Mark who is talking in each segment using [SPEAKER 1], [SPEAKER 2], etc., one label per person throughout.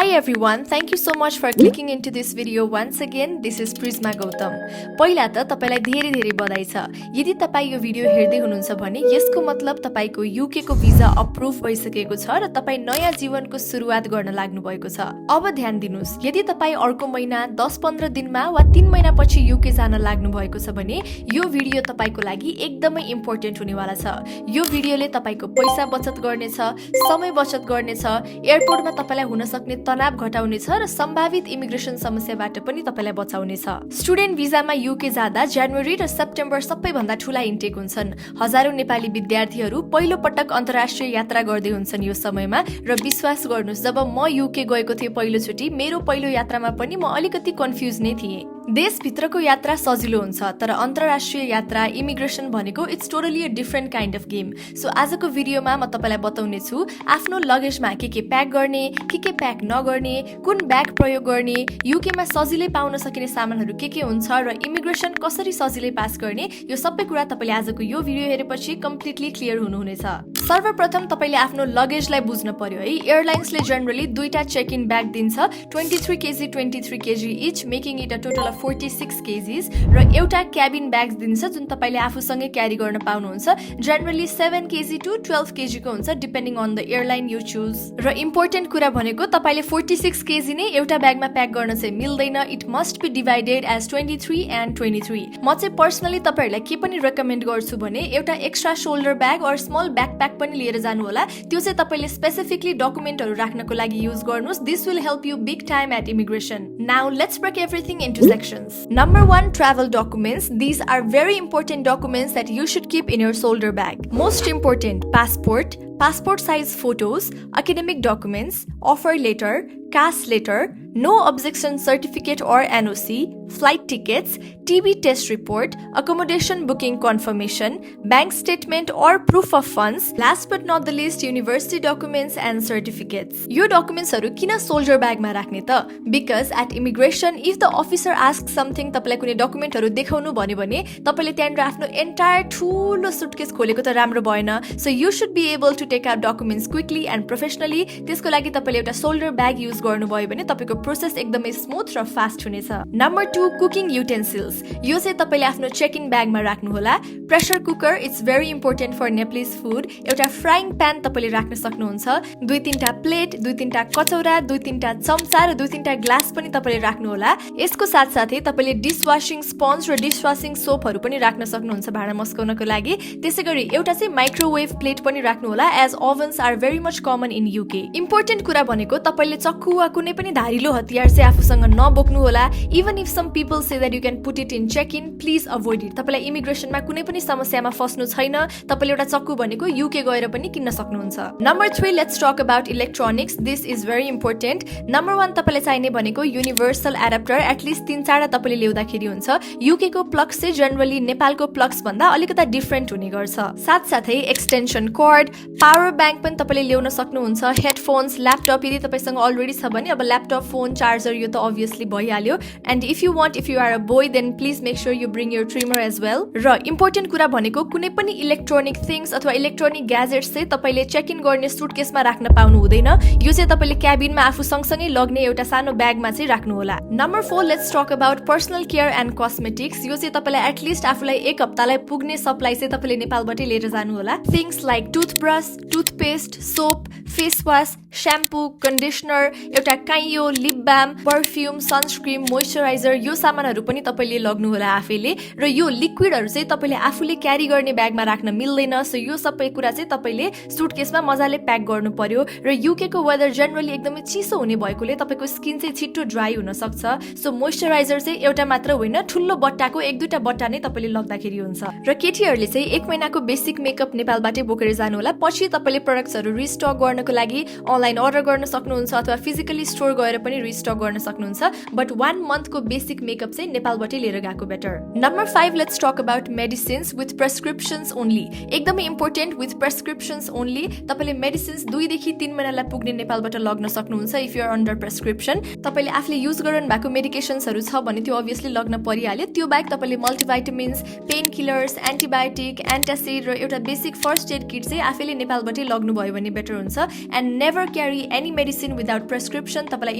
[SPEAKER 1] Hi everyone, thank you so much for clicking into this video once again. This is Prisma Gautam. पहिला त तपाईलाई धेरै बधाई छ। यदि तपाई यो भिडियो हेर्दै हुनुहुन्छ भने यसको मतलब तपाईको युके को भिजा अप्रुभ भइसकेको छ र तपाई नयाँ जीवनको सुरुवात गर्न लाग्नु भएको छ। अब ध्यान दिनुस्, यदि तपाई अर्को महिना 10-15 दिनमा वा 3 महिना पछि युके जान लाग्नु भएको छ भने यो भिडियो तपाईको लागि एकदमै इम्पोर्टेन्ट हुनेवाला छ। यो भिडियोले तपाईको पैसा बचत गर्नेछ, समय बचत गर्नेछ, एयरपोर्टमा तपाईलाई हुन सक्ने तनाव घटाउनेछ र सम्भावित इमिग्रेसन समस्याबाट पनि तपाईलाई बचाउनेछ। स्टुडेन्ट भिजामा युके जाँदा जनवरी र सेप्टेम्बर सबैभन्दा ठूला इन्टेक हुन्छन्। हजारौं नेपाली विद्यार्थीहरू पहिलो पटक अन्तर्राष्ट्रिय यात्रा गर्दै हुन्छन् यो समयमा र विश्वास गर्नुस्, जब म युके गएको थिएँ पहिलोचोटि, मेरो पहिलो यात्रामा पनि म अलिकति कन्फ्युज नै थिएँ। देशभित्रको यात्रा सजिलो हुन्छ, तर अन्तर्राष्ट्रिय यात्रा इमिग्रेसन भनेको it's totally a different kind of game. So आजको भिडियोमा म तपाईलाई बताउने छु आफ्नो लगेजमा के प्याक गर्ने, के प्याक नगर्ने, कुन ब्याग प्रयोग गर्ने, युकेमा सजिलै पाउन सकिने सामानहरू के हुन्छ र इमिग्रेसन कसरी सजिलै पास गर्ने, यो सबै कुरा तपाईले आजको यो भिडियो हेरेपछि कम्प्लिटली क्लियर हुनुहुनेछ। सर्वप्रथम तपाईले आफ्नो लगेजलाई बुझ्न पर्यो है। एयरलाइन्सले जनरली दुईटा चेक इन ब्याग दिन्छ, 23 KG 23 KG each, making it a total of 46 KGs, र एउटा क्याबिन ब्याग दिन्छ जुन तपाईले आफूसँगै क्यारी गर्न पाउनुहुन्छ। जनरली 7 केजी टु 12 केजी को हुन्छ, depending on the airline you choose. र इम्पोर्टेन्ट कुरा भनेको तपाईले 46 केजी नै एउटा ब्यागमा प्याक गर्न चाहिँ मिल्दैन। It must be divided as 23 and 23। म चाहिँ पर्सनली तपाईहरुलाई के पनि रेकमेन्ड गर्छु भने एउटा एक्स्ट्रा शोल्डर ब्याग और स्मल ब्याकप्याक पनि लिएर जानु होला। त्यो चाहिँ तपाईले स्पेसिफिकली डकुमेन्टहरु राख्नको लागि युज गर्नुस्। This will help you big time at immigration. Now let's break everything into sections. Number 1, travel documents. These are very important documents that you should keep in your shoulder bag. Most important: passport, passport size photos, academic documents, offer letter, cash letter, no objection certificate or NOC, flight tickets, TB test report, accommodation booking confirmation, bank statement or proof of funds. Last but not the least, university documents and certificates. यो documents हरु किन shoulder bag मा राख्ने त? Because at immigration, if the officer asks something, तपाईलाई कुनै document हरु देखाउनु भन्यो भने तपाईले त्यहाँनिर आफ्नो entire ठूलो suitcase खोलेको त राम्रो भएन। So you should be able to take out documents quickly and professionally. त्यसको लागि तपाईले एउटा shoulder bag use गर्नुभयो भने तपाईको प्रोसेस एकदमै स्मूथ र फास्ट हुनेछ। Number 2, cooking utensils. यो चाहिँ तपाईले आफ्नो चेक इन ब्यागमा राख्नु होला। Pressure cooker, it's very important for Nepalese food. एउटा फ्राइङ प्यान तपाईले राख्न सक्नुहुन्छ। 2-3टा प्लेट, 2-3टा कचौरा, 2-3टा चम्चा र 2-3टा ग्लास पनि तपाईले राख्नु होला। यसको साथसाथै तपाईले डिसवाशिङ स्पन्ज र डिसवाशिङ सोपहरु पनि राख्न सक्नुहुन्छ भाँडा मस्काउनको लागि। त्यसैगरी एउटा चाहिँ माइक्रोवेभ प्लेट पनि राख्नु होला, as ovens are very much common in UK. Important कुरा भनेको तपाईले चक्कु वा कुनै पनि धारिलो हतियार चाहिँ आफूसँग नबोक्नु होला। Even if some people say that you can put it in check in, please avoid it. तपाईलाई इमिग्रेसनमा कुनै पनि समस्यामा फस्नु छैन। तपाईले एउटा चक्कु भनेको युके गएर पनि किन्न सक्नुहुन्छ। Number 3, let's talk about electronics. This is very important. Number 1 तपाईलाई चाहिने भनेको युनिभर्सल एडाप्टर, एटलिस्ट 3-4 तपाईले ल्याउँदाखेरि हुन्छ। युके को प्लग्स चाहिँ जनरली नेपालको प्लग्स भन्दा अलिकता डिफरेन्ट हुने गर्छ। साथसाथै एक्सटेन्सन कर्ड, पावर ब्याङ्क पनि तपाईले ल्याउन सक्नुहुन्छ। हेडफोन्स, ल्यापटप यदि तपाईसँग अलरेडी छ भने अब ल्यापटप, फोन, चार्जर यो त अभियसली भइहाल्यो। And if you are a boy then please make sure you bring your trimmer as well. र इम्पोर्टेन्ट कुरा भनेको कुनै पनि इलेक्ट्रोनिक थिङ्स अथवा इलेक्ट्रोनिक ग्याजेट्स चाहिँ तपाईले चेक इन गर्ने सुटकेसमा राख्न पाउनु हुँदैन। यो चाहिँ तपाईले क्याबिनमा आफू सँगसँगै लग्ने एउटा सानो ब्यागमा चाहिँ राख्नु होला। Number 4, let's talk about personal care and cosmetics. यो चाहिँ तपाईलाई एटलिस्ट आफूलाई 1 हप्तालाई पुग्ने सप्लाई चाहिँ तपाईले नेपालबाटै लिएर जानु होला। Things like toothbrush, toothpaste, soap, face wash, shampoo, conditioner, एउटा काइयो, lip balm, perfume, sunscreen, moisturiser, यो सामानहरू पनि तपाईले लग्नु होला आफैले। र यो लिक्विडहरू चाहिँ तपाईले आफूले क्यारी गर्ने ब्यागमा राख्न मिल्दैन। सो यो सबै कुरा चाहिँ तपाईले सुटकेसमा मजाले प्याक गर्नु पर्यो। र युके को वेदर जनरली एकदमै चिसो हुने भएकोले तपाईको स्किन चाहिँ छिट्टो ड्राई हुन सक्छ। सो मोइस्चराइजर चाहिँ एउटा मात्र होइन, ठुलो बट्टाको 1-2टा बट्टा नै तपाईले लग्दाखेरि हुन्छ। र केटीहरूले चाहिँ 1 महिनाको बेसिक मेकअप नेपालबाटै बोकेर जानु होला। पछि तपाईले प्रोडक्ट्सहरू रिस्टक गर्नको लागि अनलाइन अर्डर गर्न सक्नुहुन्छ अथवा फिजिकली स्टोर गएर पनि रिस्टक गर्न सक्नुहुन्छ। बट 1 मन्थको बेसिक मेकअप चाहिँ नेपालबाटै लिएर गएको better. Number 5, let's talk about medicines with prescriptions only. एकदमै इम्पोर्टेन्ट, विथ प्रेस्क्रिप्सन्स ओन्ली। तपाईले मेडिसिन्स 2 देखि 3 महिनालाई पुग्ने नेपालबाट लग्न सक्नुहुन्छ if you are under prescription. तपाईले आफूले युज गर्नु भएको मेडिकेसन्सहरू छ भने त्यो अभियसली लग्न परिहाल्यो। त्यो बाहेक तपाईले मल्टिभाइटामिन्स, पेन किलर्स, एन्टिबायोटिक, एन्टासिड र एउटा बेसिक फर्स्ट एड किट चाहिँ आफैले नेपालबाटै लग्नु भयो भने बेटर हुन्छ। And never carry any medicine without prescription. तपाईँलाई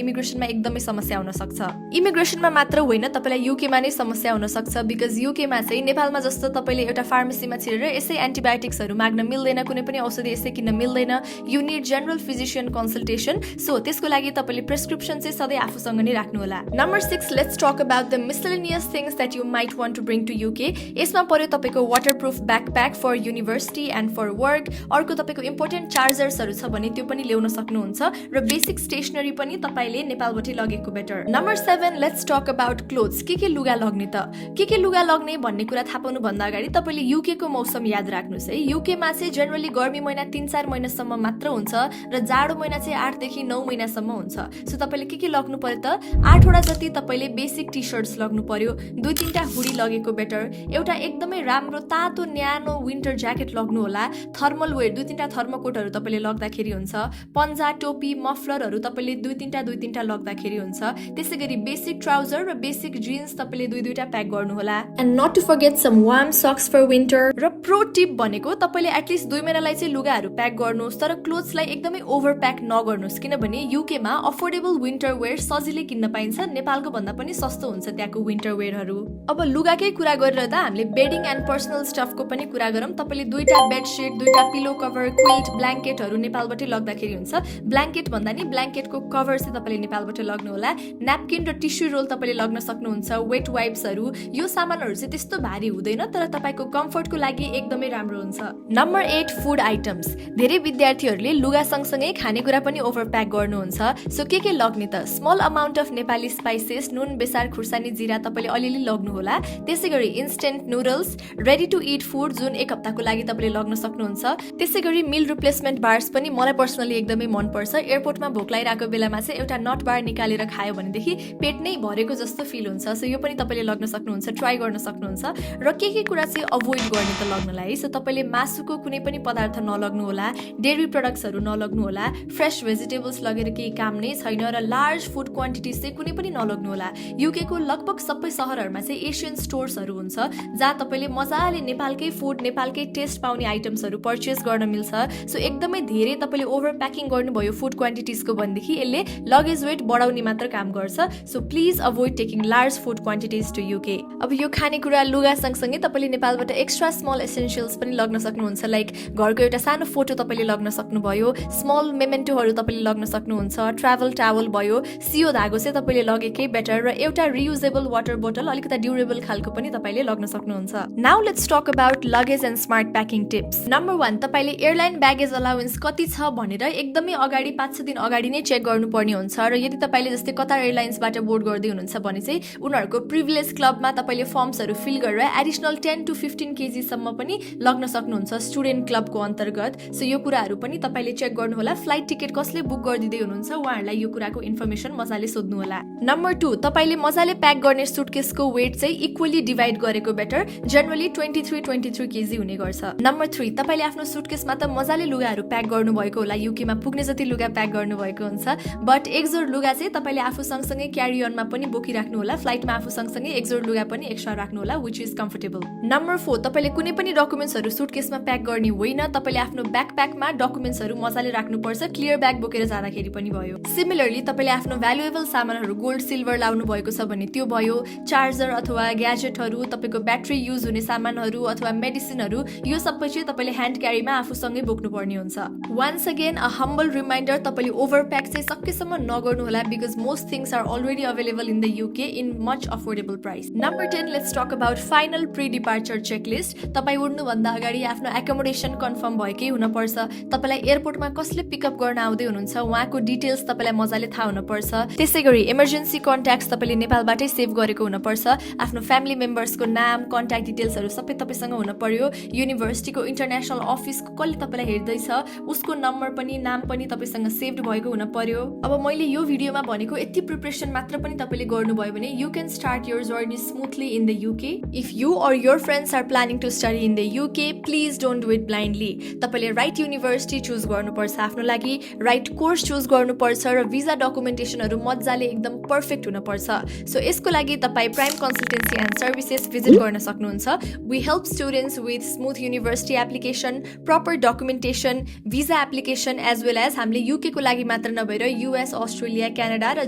[SPEAKER 1] इमिग्रेसनमा एकदमै समस्या हुन सक्छ। इमिग्रेसनमा मात्र होइन, तपाईँलाई युकेमा नै समस्या हुन सक्छ, बिकज युकेमा चाहिँ नेपालमा जस्तो तपाईँले एउटा फार्मेसीमा छिरेर यसै एन्टिबायोटिक्सहरू माग्न मिल्दैन, कुनै पनि औषधि यसै किन्न मिल्दैन। You need general physician consultation. So त्यसको लागि तपाईँले प्रेस्क्रिप्सन चाहिँ सधैँ आफूसँग नै राख्नु होला। Number 6, let's talk about the miscellaneous things that you might want to bring to UK. यसमा पर्यो तपाईँको waterproof backpack for university and for work. अर्को तपाईँको इम्पोर्टेन्ट चार्जर्सहरू छ भने त्यो पनि ल्याउन सक्नुहुन्छ र बेसिक स्टेसनरी पनि तपाईँले नेपालबाटै लगेको better. Number 7, let's talk about clothes. के लुगा लग्ने त? के लुगा लग्ने भन्ने कुरा थाहा पाउनु भन्दा अगाडि तपाईँले युकेको मौसम याद राख्नुहोस् है। युकेमा चाहिँ जेनरली गर्मी महिना 3-4 महिनासम्म मात्र हुन्छ र जाडो महिना चाहिँ 8 देखि 9 महिनासम्म हुन्छ। सो तपाईँले के लग्नु पर्यो त? 8 वटा जति तपाईँले बेसिक टी सर्ट्स लग्नु पर्यो, 2-3टा हुडी लगेको बेटर, एउटा एकदमै राम्रो तातो न्यानो विन्टर ज्याकेट लग्नु होला, थर्मल वेयर 2-3टा थर्मोकोटहरू तपाईँले लग्दाखेरि हुन्छ, पन्जा टोपी मफलरहरू तपाईँले 2-3टा लग्दाखेरि हुन्छ। त्यसै गरी बेसिक ट्राउजर र बेसिक जिन्स तपाईँले 2-2टा प्याक गर्नु होला। And not to forget some warm socks for winter. र प्रो टिप भनेको तपाईँले एटलिस्ट 2 महिनालाई चाहिँ लुगाहरू प्याक गर्नुहोस्, तर क्लोथ्सलाई एकदमै ओभर प्याक नगर्नुहोस्, किनभने युकेमा अफोर्डेबल विन्टर वेयर सजिलै किन्न पाइन्छ। नेपालको भन्दा पनि सस्तो हुन्छ त्यहाँको विन्टर वेयरहरू। अब लुगाकै कुरा गरेर त हामीले बेडिङ एन्ड पर्सनल स्टफको पनि कुरा गरौँ। तपाईँले 2टा बेडसिट, 2टा पिलो कभर, क्विल्ट, ब्ल्याङ्केटहरू नेपालबाटै लग्दाखेरि हुन्छ। ब्ल्याङ्केट भन्दा नि ब्ल्याङ्केटको कभर चाहिँ तपाईँले नेपालबाट लग्नु होला। न्यापकिन र टिस्यु रोल तपाईँले लग्न सक्नुहुन्छ, वेट वाइप्सहरू। यो सामानहरू चाहिँ त्यस्तो भारी हुँदैन, तर तपाईँको कम्फर्टको लागि एकदमै राम्रो हुन्छ। Number 8, food items. धेरै विद्यार्थीहरूले लुगा सँगसँगै खानेकुरा पनि ओभर प्याक गर्नुहुन्छ। सो के लग्ने त? Small amount of Nepali spices, नुन, बेसार, खुर्सानी, जिरा तपाईँले अलिअलि लग्नु होला। त्यसै गरी instant noodles, ready to eat food जुन एक हप्ताको लागि तपाईँले लग्न सक्नुहुन्छ। त्यसै गरी मिल रिप्लेसमेन्ट बार्स पनि मलाई पर्सनली एकदमै मनपर्छ। एयरपोर्टमा भोक लागिरहेको बेलामा चाहिँ एउटा नट बार निकालेर खायो भनेदेखि पेट नै भरेको जस्तो फिल हुन्छ। सो यो पनि तपाईँले लग्न सक्नुहुन्छ, ट्राई गर्न सक्नुहुन्छ। र के कुरा चाहिँ अभोइड गर्ने त लग्नलाई? सो तपाईँले मासुको कुनै पनि पदार्थ नलग्नु होला, डेयरी प्रडक्ट्सहरू नलग्नु होला, फ्रेस भेजिटेबल्स लगेर केही काम नै छैन, र लार्ज फुड क्वान्टिटिज चाहिँ कुनै पनि नलग्नु होला। युकेको लगभग सबै सहरहरूमा चाहिँ एसियन स्टोर्सहरू हुन्छ जहाँ तपाईँले मजाले नेपालकै फुड, नेपालकै टेस्ट पाउने आइटम्सहरू पर्चेस गर्न मिल्छ। सो एकदमै धेरै तपाईँले ओभर प्याकिङ गर्नुभयो फुड क्वान्टिटिजको भनेदेखि यसले लगेज वेट बढाउने मात्र काम गर्छ। So please avoid taking large food quantities to UK. अब यो खानेकुरा लुगा सँगसँगै तपाईँले नेपालबाट एक्स्ट्रा स्मल एसेन्सियल्स पनि लग्न सक्नुहुन्छ, लाइक घरको एउटा सानो फोटो तपाईँले लग्न सक्नुभयो, स्मल मेमेन्टोहरू तपाईँले लग्न सक्नुहुन्छ, ट्राभल टावल भयो, सियो धागो चाहिँ तपाईँले लगेकै बेटर, र एउटा रियुजेबल वाटर बोतल अलिकति ड्युरेबल खालको पनि तपाईँले लग्न सक्नुहुन्छ। Now let's talk about luggage and smart packing tips. Number 1, तपाईँले एयरलाइन ब्यागेज अलाउन्स कति छ भनेर एकदमै अगाडि 5-6 दिन अगाडि नै चेक गर्नुपर्ने हुन्छ। र यदि तपाईँले जस्तै कतार एयरलाइन्सबाट बोर्ड गर्दै हुनुहुन्छ भने चाहिँ उनीहरूको प्रिभिलेज क्लबमा तपाईँले फर्म्सहरू फिल गरेर एडिसनल 10 to 15 केजीसम्म पनि लग्न सक्नुहुन्छ स्टुडेन्ट क्लबको अन्तर्गत। सो यो कुराहरू पनि तपाईँले चेक गर्नु होला। फ्लाइट टिकट कसले बुक गरिदिँदै हुनुहुन्छ उहाँहरूलाई यो कुराको इन्फर्मेसन मजाले सोध्नु होला। नम्बर 2, तपाईँले मजाले प्याक गर्ने सुटकेसको वेट चाहिँ इक्वली डिभाइड गरेको बेटर। जेनरली 23 केजी हुने गर्छ। नम्बर 3, तपाईँले आफ्नो सुटकेसमा त मजाले लुगाहरू प्याक गर्नुभएको होला, युकेमा पुग्ने जति लुगा प्याक गर्नुभएको हुन्छ, बट एक जोड लुगा चाहिँ तपाईँले आफू सँगसँगै क्यारी अनमा पनि बोकिराख्नु होला। फ्लाइटमा आफू सँगसँगै एक जोड लुगा पनि एक्स्ट्रा राख्नु होला, विच इज कम्फर्टेबल। नम्बर 4, तपाईँले कुनै पनि डकुमेन्ट्सहरू सुटकेसमा प्याक गर्ने होइन, तपाईँले आफ्नो ब्याकप्याकमा डकुमेन्ट्सहरू मजाले राख्नुपर्छ, क्लियर ब्याग बोकेर जाँदाखेरि पनि भयो। सिमिलरली तपाईँले आफ्नो भ्यालुएबल सामानहरू गोल्ड सिल्भर लाउनु भएको छ भने त्यो भयो, चार्जर अथवा ग्याजेटहरू, तपाईँको ब्याट्री युज हुने सामानहरू अथवा मेडिसिनहरू, यो सबै चाहिँ तपाईँले ह्यान्ड क्यारीमा आफूसँगै बोक्नुपर्ने हुन्छ। Once again a humble reminder, तपाईँले ओभर प्याक चाहिँ सकेसम्म नगर्नु होला, because most things are already available in the UK in much affordable price. Number 10, let's talk about final pre departure checklist. तपाईँ उड्नुभन्दा अगाडि आफ्नो एकोमोडेसन कन्फर्म भएकै हुनपर्छ। तपाईँलाई एयरपोर्टमा कसले पिकअप गर्न आउँदै हुनुहुन्छ उहाँको डिटेल्स तपाईँलाई मजाले थाहा हुनपर्छ। त्यसै गरी इमर्जेन्सी कन्ट्याक्ट्स तपाईँले नेपालबाटै सेभ गरेको हुनपर्छ। आफ्नो फ्यामिली मेम्बर्सको नाम, कन्ट्याक्ट डिटेल्सहरू सबै तपाईँसँग हुन पर्यो। युनिभर्सिटीको इन्टरनेसनल अफिसको कसले तपाईँलाई हेर्दैछ उसको नम्बर पनि नाम पनि तपाईँसँग सेभड भएको हुन पर्यो। अब मैले यो भिडियोमा भनेको यति प्रिपरेसन मात्र पनि तपाईँले गर्नुभयो भने you can start your journey smoothly in the UK. If you or your friends are planning to study in the UK, please don't do it blindly. तपाईँले राइट युनिभर्सिटी चुज गर्नुपर्छ आफ्नो लागि, राइट कोर्स चुज गर्नुपर्छ र visa डकुमेन्टेसनहरू मजाले एकदम perfect हुनपर्छ। So यसको लागि तपाईँ Prime Consultancy and Services visit गर्न सक्नुहुन्छ। We help students with smooth university application, proper documentation, visa application application as well as हामीले युकेको लागि मात्र नभएर युएस, अस्ट्रेलिया, क्यानाडा र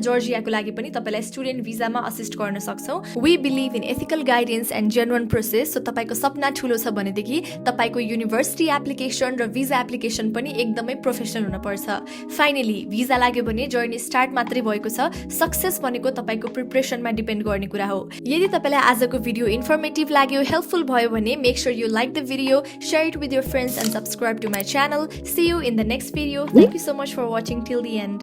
[SPEAKER 1] जर्जियाको लागि पनि तपाईँलाई स्टुडेन्ट भिजामा असिस्ट गर्न सक्छौँ। We believe in ethical guidance and genuine process. So तपाईँको सपना ठुलो छ भनेदेखि तपाईँको युनिभर्सिटी एप्लिकेसन र भिजा एप्लिकेसन पनि एकदमै प्रोफेसनल हुनुपर्छ। फाइनली भिजा लाग्यो भने जर्नी स्टार्ट मात्रै भएको छ। सक्सेस भनेको तपाईँको प्रिपरेसनमा डिपेन्ड गर्ने कुरा हो। यदि तपाईँलाई आजको भिडियो इन्फर्मेटिभ लाग्यो, हेल्पफुल भयो भने make sure you like the video, share it with your friends and subscribe to my channel. See you in the next video. Thank you so much for watching till the end.